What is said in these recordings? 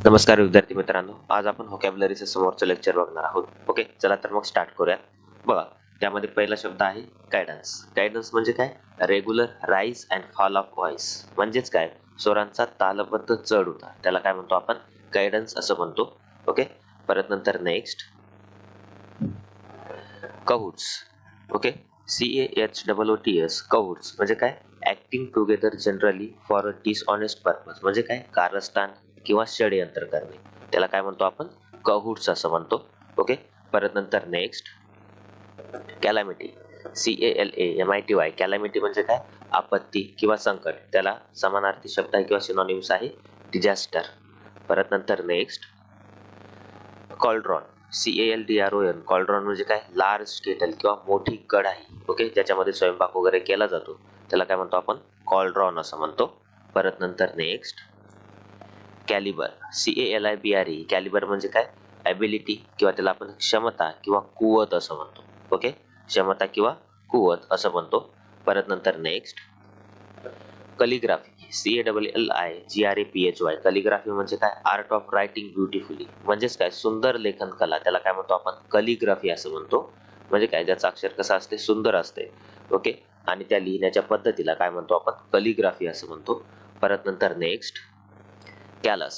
नमस्कार विद्यार्थी मित्रांनो, आज आपण व्होकॅब्युलरीचे समोरचं लेक्चर बघणार आहोत. ओके, चला तर मग स्टार्ट करूया. बघा, त्यामध्ये पहिला शब्द आहे गायडन्स. गायडन्स म्हणजे काय? Regular rise and fall of voice. म्हणजेच काय? स्वरांचा तालबद्ध चढ उतार, त्याला काय म्हणतो आपण? गायडन्स असं म्हणतो. ओके, परत नंतर next cahoots. Okay, CAHOOTS. Cahoots म्हणजे काय? Acting together generally for a dishonest purpose. म्हणजे काय? कारस्थान किंवा षडयंत्र करणे, त्याला काय म्हणतो आपण? कहूट्स असं म्हणतो. ओके, परत नंतर नेक्स्ट कॅलॅमिटी. CALAMITY. कॅलॅमिटी म्हणजे काय? आपत्ती किंवा संकट, त्याला समानार्थी शब्द आहे किंवा सिनोनिम्स आहे डिझास्टर. परत नंतर नेक्स्ट कॉल्ड्रॉन. CALDRON. कॉल्ड्रॉन म्हणजे काय? लार्ज केटल किंवा मोठी कढाई. ओके, ज्याच्यामध्ये स्वयंपाक वगैरे केला जातो, त्याला काय म्हणतो आपण? कॉल्ड्रॉन असं म्हणतो. परत नंतर नेक्स्ट कॅलिबर. CALIBRE. कॅलिबर म्हणजे काय? ॲबिलिटी किंवा त्याला आपण क्षमता किंवा कुवत असं म्हणतो. ओके, क्षमता किंवा कुवत असं म्हणतो. परत नंतर नेक्स्ट कलिग्राफी. CALLIGRAPHY. कलिग्राफी म्हणजे काय? Art of writing beautifully. म्हणजेच काय? सुंदर लेखन कला, त्याला काय म्हणतो आपण? कलिग्राफी असं म्हणतो. म्हणजे काय? ज्याचं अक्षर कसं असते? सुंदर असते. ओके, आणि त्या लिहिण्याच्या पद्धतीला काय म्हणतो आपण? कलिग्राफी असं म्हणतो. परत नंतर नेक्स्ट कॅलस.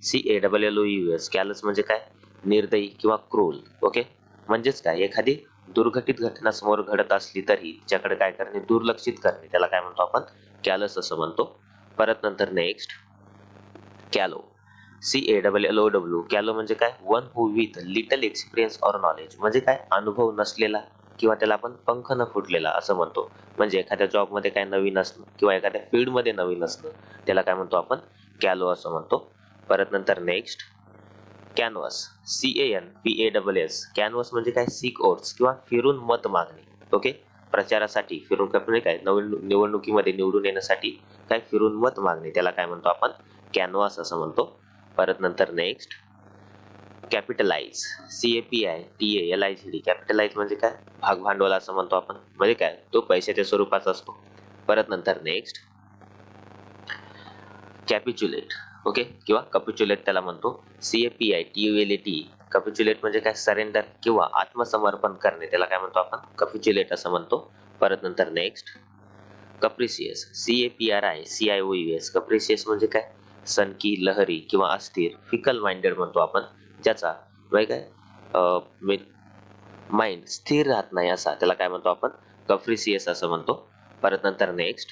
CALLOUS. कॅलस म्हणजे काय? निर्दयी किंवा क्रूल. ओके, म्हणजेच काय? एखादी दुर्घटित घटना समोर घडत असली तरी तिच्याकडे काय करणे? दुर्लक्षित करणे, त्याला काय म्हणतो आपण? कॅलस असं म्हणतो. परत नंतर नेक्स्ट कॅलो. CALLOW. कॅलो म्हणजे काय? One who with little experience or knowledge. म्हणजे काय? अनुभव नसलेला किंवा त्याला आपण पंख न फुटलेला असं म्हणतो. म्हणजे एखाद्या जॉबमध्ये काय नवीन असणं किंवा एखाद्या फील्डमध्ये नवीन असणं, त्याला काय म्हणतो आपण? कॅलो असं म्हणतो. परत नंतर नेक्स्ट कॅनव्हास. CANVASS. कॅनव्हास म्हणजे काय? सीक ओट्स किंवा फिरून मत मागणे. ओके, प्रचारासाठी फिरून म्हणजे काय? निवडणुकीमध्ये निवडून येण्यासाठी काय? फिरून मत मागणे, त्याला काय म्हणतो आपण? कॅनव्हास असं म्हणतो. परत नंतर नेक्स्ट कॅपिटलाइज. CAPITALIZED. कॅपिटलाइज म्हणजे काय? भाग भांडवल असं म्हणतो आपण. म्हणजे काय? तो पैशाच्या स्वरूपाचा असतो. परत नंतर नेक्स्ट कॅपिच्युलेट. ओके, किंवा कॅपिच्युलेट त्याला म्हणतो. CAPITULAT. कॅपिच्युलेट म्हणजे काय? सरेंडर किंवा आत्मसमर्पण करणे, त्याला काय म्हणतो आपण? कॅपिच्युलेट असं म्हणतो. परत नंतर नेक्स्ट कप्रिसियस. CAPRICIOUS. कप्रिसियस म्हणजे काय? सनकी, लहरी किंवा अस्थिर, फिकल माइंडेड म्हणतो आपण, ज्याचा म्हणजे काय? माइंड स्थिर राहत नाही असा, त्याला काय म्हणतो आपण? कप्रिसियस असं म्हणतो. परत नंतर नेक्स्ट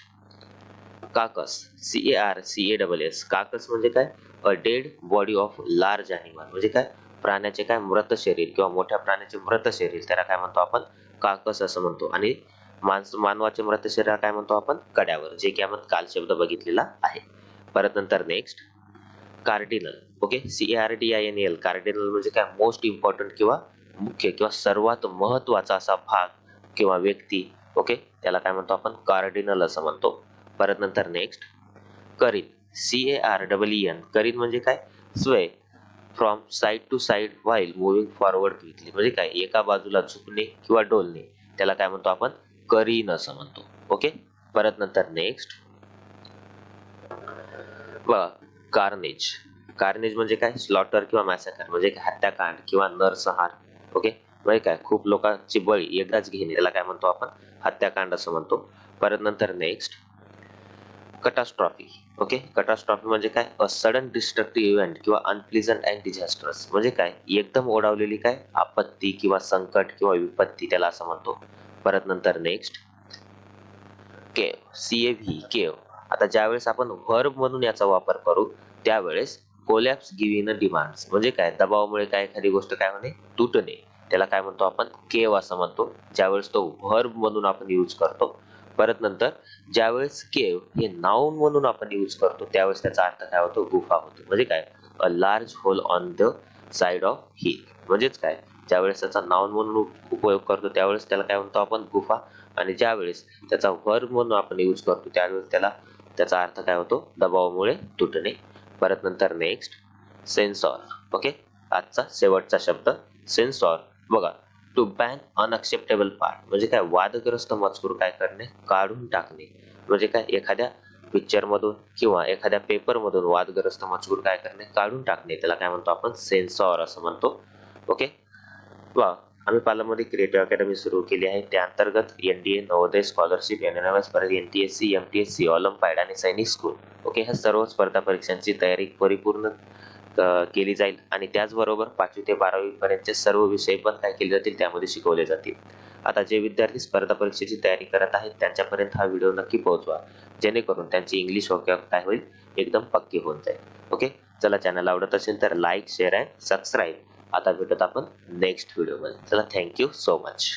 काकस. CARCASS. काकस म्हणजे काय? A dead body of large animal. म्हणजे काय? प्राण्याचे काय? मृत शरीर किंवा मोठ्या प्राण्याचे मृत शरीर, त्याला काय म्हणतो आपण? काकस असं म्हणतो. आणि मानवाचे मृत शरीर काय म्हणतो आपण? कड्यावर, जे की आपण काल शब्द बघितलेला आहे. परत नंतर next cardinal. Okay, CARDINAL. Cardinal म्हणजे काय? मोस्ट इम्पॉर्टंट किंवा मुख्य किंवा सर्वात महत्वाचा असा भाग किंवा व्यक्ती. ओके, त्याला काय म्हणतो आपण? कार्डिनल असं म्हणतो. परत नंतर नेक्स्ट करीन. CAREEN. करीन म्हणजे काय? Sway from side to side while moving forward quickly. म्हणजे काय? एका बाजूला झुकणे किंवा डोलणे, त्याला काय म्हणतो आपण? करीन असं म्हणतो. ओके, परत नंतर नेक्स्ट कार्नेज. कार्नेज म्हणजे काय? स्लॉटर किंवा मॅसेकर. म्हणजे हत्याकांड किंवा नरसंहार. ओके, म्हणजे काय? खूप लोकांची बळी एकदाच घेणे, त्याला काय म्हणतो आपण? हत्याकांड असं म्हणतो. परत नंतर नेक्स्ट कटास्ट्रॉफी. ओके, कटास्ट्रॉफी म्हणजे काय? अ सडन डिस्ट्रक्टिव्ह इव्हेंट किंवा अनप्लिझंट अँड डिझास्टरस. म्हणजे काय? एकदम ओढावलेली काय? आपत्ती किंवा संकट किंवा विपत्ती, त्याला असं म्हणतो. परत नंतर नेक्स्ट केव. CAV. केव. आता ज्यावेळेस आपण व्हर्ब म्हणून याचा वापर करू त्यावेळेस कोलॅप्स गिव्हिंग अ डिमांड्स. म्हणजे काय? दबावामुळे काय एखादी गोष्ट काय होणे? तुटणे, त्याला काय म्हणतो आपण? केव असं म्हणतो, ज्यावेळेस तो व्हर्ब म्हणून आपण यूज करतो. परत नंतर ज्यावेळेस केव हे नाउन म्हणून आपण यूज करतो त्यावेळेस त्याचा अर्थ काय होतो? गुफा होतो. म्हणजे काय? A large hole on the side of hill. म्हणजेच काय? ज्यावेळेस त्याचा नाउन म्हणून उपयोग करतो त्यावेळेस त्याला काय म्हणतो आपण? गुफा. आणि ज्यावेळेस त्याचा व्हर्ब म्हणून आपण यूज करतो त्यावेळेस त्याचा अर्थ काय होतो? दबावामुळे तुटणे. परत नंतर नेक्स्ट सेन्सॉर. ओके, आजचा शेवटचा शब्द सेन्सॉर. बघा, टू बॅन अनअक्सेप्टेबल पार्ट. म्हणजे काय? वादग्रस्त मजकूर काय करणे? काढून टाकणे. म्हणजे काय? एखाद्या पिक्चर मधून किंवा एखाद्या पेपर मधून वादग्रस्त मजकूर काय करणे, काढून टाकणे, त्याला काय म्हणतो आपण, सेन्सॉर असं म्हणतो. ओके. वा आम्ही पालममध्ये क्रिएटिव्ह अकॅडमी सुरू केली आहे. त्या अंतर्गत NDA, नवोदय, स्कॉलरशिप, NNMS, परत NPSC, MPSC, ऑलिम्पायड आणि सैनिक स्कूल, ओके, ह्या सर्व स्पर्धा परीक्षांची तयारी परिपूर्ण केली जाईल आणि त्याचबरोबर 5वी ते 12वी पर्यंतचे सर्व विषय पण काय केले जातील, त्यामध्ये शिकवले जातील. आता जे विद्यार्थी स्पर्धा परीक्षेची तयारी करत आहेत त्यांच्यापर्यंत हा व्हिडिओ नक्की पोहोचवा, जेणेकरून त्यांची इंग्लिश वोकॅब काय होईल, एकदम पक्की होऊन जाईल. ओके. चला, चॅनल आवडत असेल तर लाईक, शेअर अँड सबस्क्राईब. आता भेटत आपण नेक्स्ट व्हिडिओमध्ये. चला, थँक्यू सो मच.